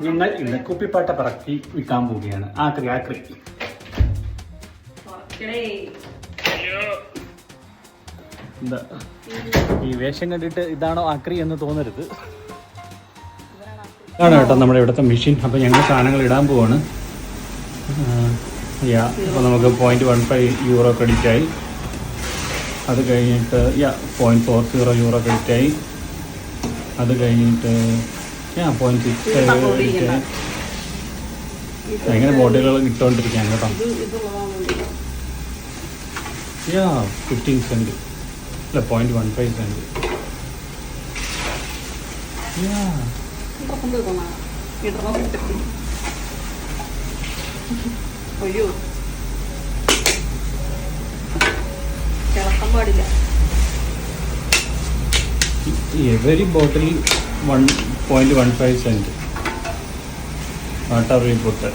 ഞങ്ങൾ ഇന്ന് കുപ്പിപ്പാട്ട പറക്കി വിൽക്കാൻ പോവുകയാണ്. ആക്രി ആക്രി എന്താ ഈ വേഷം കണ്ടിട്ട് ഇതാണോ ആക്രി എന്ന് തോന്നരുത്. ഇതാണ് കേട്ടോ നമ്മുടെ ഇവിടുത്തെ മെഷീൻ. അപ്പോൾ ഞങ്ങൾ സാധനങ്ങൾ ഇടാൻ പോവാണ്. അപ്പോൾ നമുക്ക് 0.15 യൂറോ ക്രെഡിറ്റ് ആയി. അത് കഴിഞ്ഞിട്ട് 0.40 യൂറോ ക്രെഡിറ്റ് ആയി. അത് കഴിഞ്ഞിട്ട് 0.6 ക്രെഡിറ്റ് ആയി. അങ്ങനെ ബോട്ടിലുകൾ ഇട്ടുകൊണ്ടിരിക്കുകയാണ് കേട്ടോ. 15 സെൻറ്റ് അല്ല 0.15 cent. Every bottle 1.15 cent. What are we put?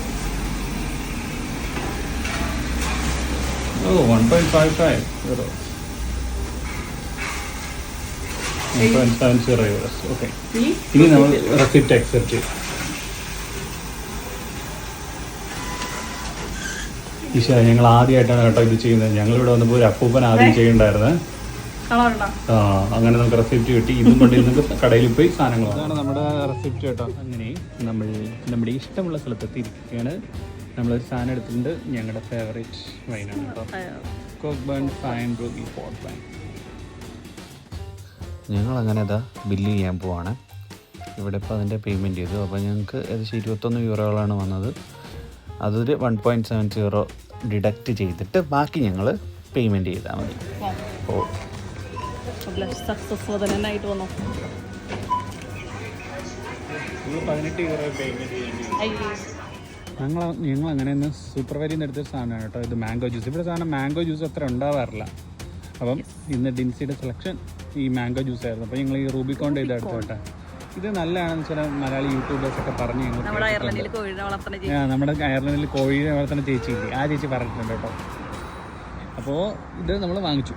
1.55 euros. 1.70 euros. Okay, ഇനി നമ്മൾ റെസിപ്റ്റ് അക്സെപ്റ്റ് ചെയ്യും. ഈശോ, ഞങ്ങൾ ആദ്യമായിട്ടാണ് കേട്ടോ ഇത് ചെയ്യുന്നത്. ഞങ്ങളിവിടെ വന്നപ്പോൾ ഒരു അപ്പൂപ്പൻ ആദ്യം ചെയ്യണ്ടായിരുന്നത്. അങ്ങനെ നമുക്ക് റെസിപ്റ്റ് കിട്ടി. ഇതും കൊണ്ട് നിങ്ങൾക്ക് കടയിൽ പോയി സാധനങ്ങൾ. അതാണ് നമ്മുടെ റെസിപ്റ്റ് കേട്ടോ. അങ്ങനെ നമ്മൾ നമ്മുടെ ഇഷ്ടമുള്ള സ്ഥലത്തെത്തിയിരിക്കുകയാണ്. നമ്മളൊരു സാധനം എടുത്തിട്ടുണ്ട്. ഞങ്ങളുടെ ഫേവറേറ്റ് വൈനാണ് കേട്ടോ, കോക്ബേൺ ഫൈൻ ബ്രൂഗി പോർട്ട് വൈൻ. ഞങ്ങളങ്ങനെ ഇതാ ബില്ല് ചെയ്യാൻ പോവാണ്. ഇവിടെ ഇപ്പോൾ അതിൻ്റെ പേയ്മെൻറ്റ് ചെയ്തു. അപ്പോൾ ഞങ്ങൾക്ക് ഏകദേശം 21 യൂറോകളാണ് വന്നത്. അതൊരു 1.70 ഡിഡക്റ്റ് ചെയ്തിട്ട് ബാക്കി ഞങ്ങൾ പേയ്മെൻറ്റ് ചെയ്താൽ മതി. അപ്പോൾ സക്സസ്ഫുള്ളായിട്ട് വന്നു. 18 യൂറോ പേയ്മെൻറ്റ് ചെയ്യേണ്ടി. ഞങ്ങൾ അങ്ങനെ ഒന്ന് സൂപ്പർ വാലിന്ന് എടുത്തൊരു സാധനമാണ് കേട്ടോ. ഇത് മാംഗോ ജ്യൂസ്. ഇവിടെ സാധനം മാംഗോ ജ്യൂസ് അത്ര ഉണ്ടാവാറില്ല. അപ്പം ഇന്ന് ഡിൻസിയുടെ സെലക്ഷൻ ഈ മാംഗോ ജ്യൂസ് ആയിരുന്നു. അപ്പോൾ ഞങ്ങൾ ഈ റൂബിക്കോണ്ട് ഇത് എടുത്തു കേട്ടോ. ഇത് നല്ലതാണെന്ന് വെച്ചാൽ മലയാളി യൂട്യൂബേഴ്സൊക്കെ പറഞ്ഞു. നമ്മുടെ അയർലൻഡിൽ കോഴിയെ വളർത്തുന്ന ചേച്ചിയില്ലേ, ആ ചേച്ചി പറഞ്ഞിട്ടുണ്ട് കേട്ടോ. അപ്പോൾ ഇത് നമ്മൾ വാങ്ങിച്ചു.